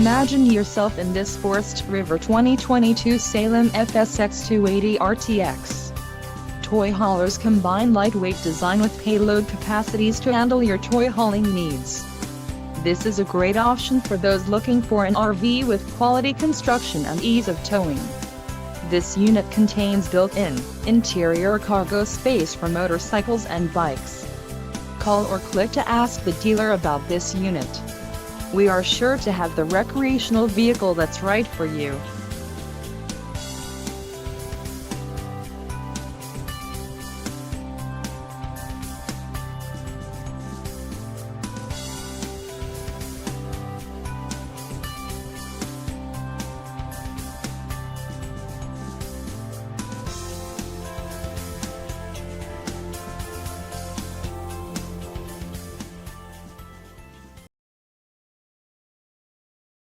Imagine yourself in this Forest River 2022 Salem FSX 280 RTX. Toy haulers combine lightweight design with payload capacities to handle your toy hauling needs. This is a great option for those looking for an RV with quality construction and ease of towing. This unit contains built-in, interior cargo space for motorcycles and bikes. Call or click to ask the dealer about this unit. We are sure to have the recreational vehicle that's right for you.